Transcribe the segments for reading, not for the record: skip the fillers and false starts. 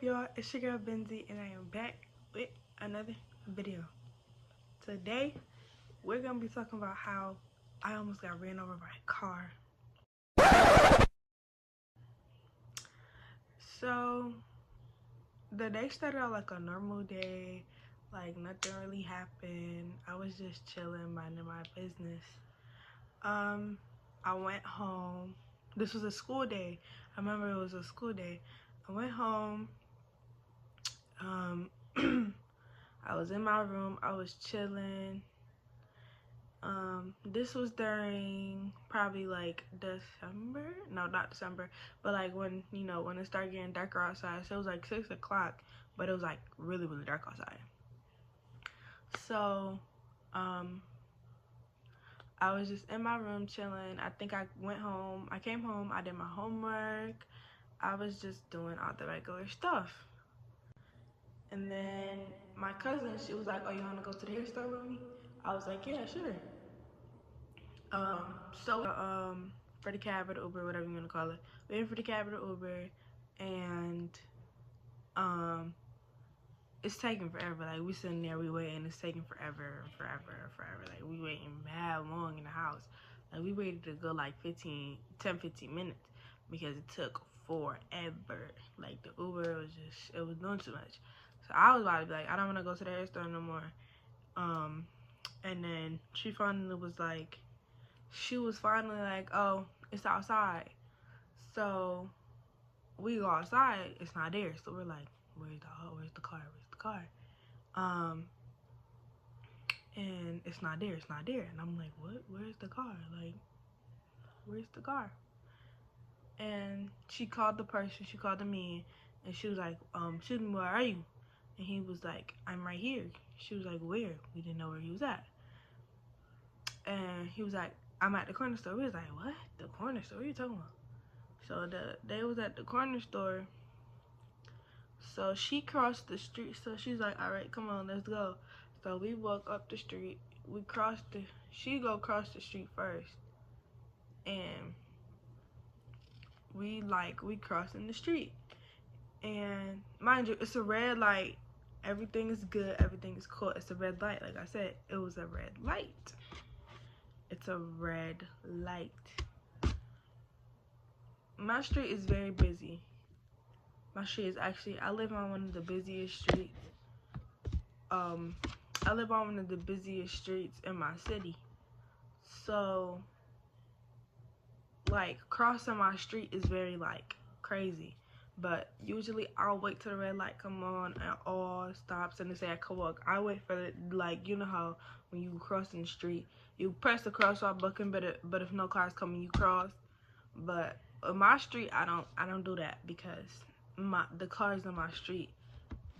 y'all? It's your girl Benzie, and I am back with another video. Today, we're gonna be talking about how I almost got ran over by a car. So, the day started out like a normal day, like nothing really happened. I was just chilling, minding my business. I went home. This was a school day. I remember it was a school day. I went home. I was in my room. I was chilling. This was during probably like December. No, not December, but like when when it started getting darker outside. So it was like 6 o'clock, but it was like really dark outside. So, I was just in my room chilling. I think I went home. I came home. I did my homework. I was just doing all the regular stuff. And then my cousin, she was like, "Oh, you want to go to the hair store with me?" I was like, "Yeah, sure." For the cab or the Uber, whatever you want to call it. Waiting for the cab or the Uber, and it's taking forever. Like, we sitting there, we waiting. It's taking forever. Like, we waiting mad long in the house. Like, we waited to go like 10, 15 minutes because it took forever. Like, the Uber was just, it was doing too much. So I was about to be like, I don't want to go to the hair store no more. And then she finally was like, oh, it's outside. So we go outside, it's not there. So we're like, where's the car? And it's not there. And I'm like, what? Where's the car? Like, where's the car? And she called the person, she called the man, and she was like, excuse me, where are you? And he was like, I'm right here. She was like, where? We didn't know where he was at. And he was like, I'm at the corner store. We was like, what? The corner store? What are you talking about? So they was at the corner store. So she crossed the street. So she's like, all right, come on, let's go. So we walk up the street. She go across the street first. And we crossing the street. And mind you, it's a red light. Everything is good. Everything is cool. It's a red light. Like I said, it was a red light. It's a red light. My street is very busy. My street is actually, I live on one of the busiest streets. I live on one of the busiest streets in my city. So, like, crossing my street is very, like, crazy. But usually I'll wait till the red light come on and all stops and they say I can walk. I wait for the, like, you know how when you crossing the street, you press the crosswalk button, but if no cars coming, you cross. But on my street, I don't do that because the cars on my street,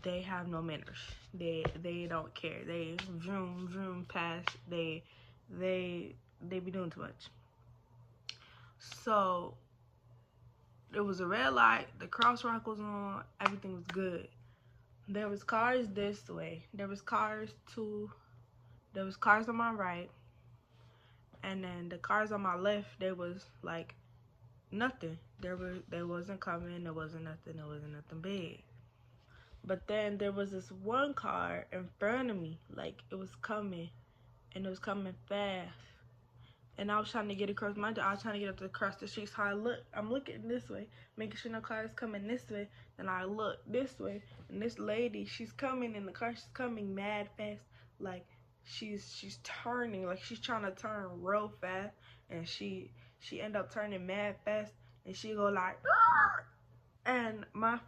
they have no manners. They don't care. They vroom past. They be doing too much. So there was a red light. The crosswalk was on. Everything was good. There was cars this way. There was cars on my right, and then the cars on my left. There was like nothing. They wasn't coming. There wasn't nothing. There wasn't nothing big. But then there was this one car in front of me, like it was coming, and it was coming fast. And I was trying to get across I was trying to get across the street. So I'm looking this way, making sure no car is coming this way. Then I look this way, and this lady, she's coming in the car. She's coming mad fast, like she's turning, like she's trying to turn real fast, and she end up turning mad fast, and she go like, "Arr!" And my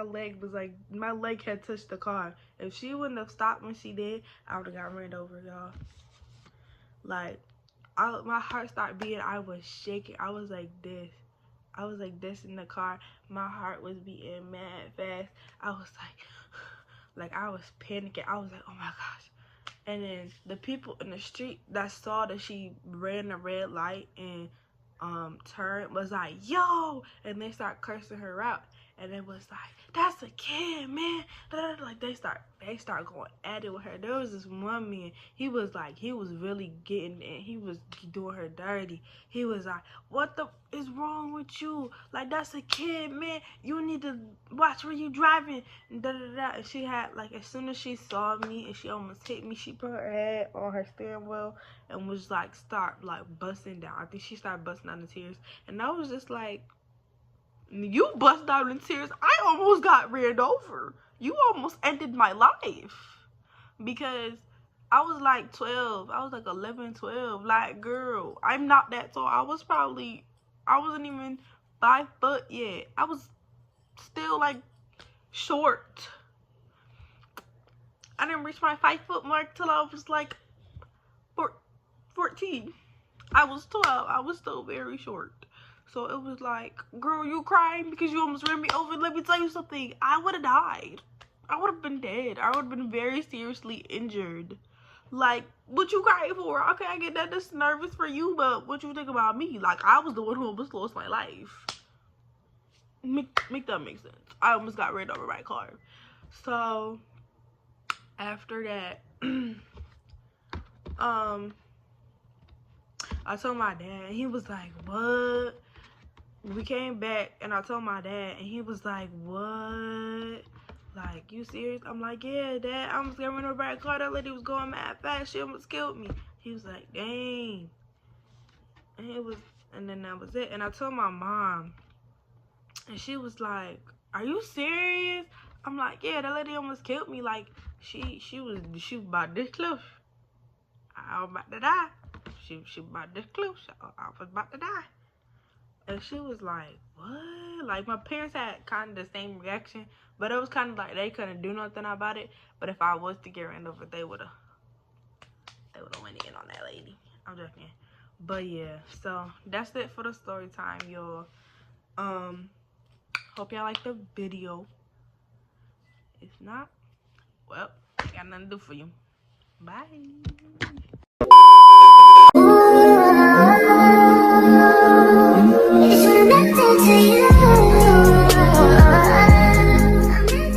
leg was like, my leg had touched the car. If she wouldn't have stopped when she did, I would have got ran over, y'all. Like, my heart started beating. I was shaking. I was like this. In the car. My heart was beating mad fast. I was like I was panicking. I was like, oh my gosh. And then the people in the street that saw that she ran the red light and turned was like, yo, and they start cursing her out. and it was like, that's a kid, man. Like they start going at it with her. There was this one man, he was really getting it. He was doing her dirty. He was like, what the is wrong with you? Like, that's a kid, man. You need to watch where you driving. And she had, like, as soon as she saw me and she almost hit me, she put her head on her steering wheel and was like, start like busting down. I think she started busting down in tears. And I was just like, you bust out in tears. I almost got ran over. You almost ended my life. Because I was like 12. I was like 11, 12. Like, girl, I'm not that tall. I wasn't even 5 foot yet. I was still like short. I didn't reach my 5 foot mark till I was like 14. I was 12. I was still very short. So it was like, girl, you crying because you almost ran me over? Let me tell you something. I would have died. I would have been dead. I would have been very seriously injured. Like, what you crying for? Okay, I get that. That's nervous for you, but what you think about me? Like, I was the one who almost lost my life. Make that make sense. I almost got ran over by a car. So, after that, I told my dad, and he was like, what? We came back, and I told my dad, and he was like, what? Like, you serious? I'm like, yeah, Dad, I almost got run over by a car. That lady was going mad fast. She almost killed me. He was like, dang. And then that was it. And I told my mom, and she was like, are you serious? I'm like, yeah, that lady almost killed me. Like, she was about this close. I was about to die. She about this close. I was about to die. And she was like, what? Like, my parents had kind of the same reaction, but it was kind of like they couldn't do nothing about it. But if I was to get ran over, they would have went in on that lady. I'm joking. But yeah, so that's it for the story time, y'all. Hope y'all like the video. If not, well, got nothing to do for you. Bye.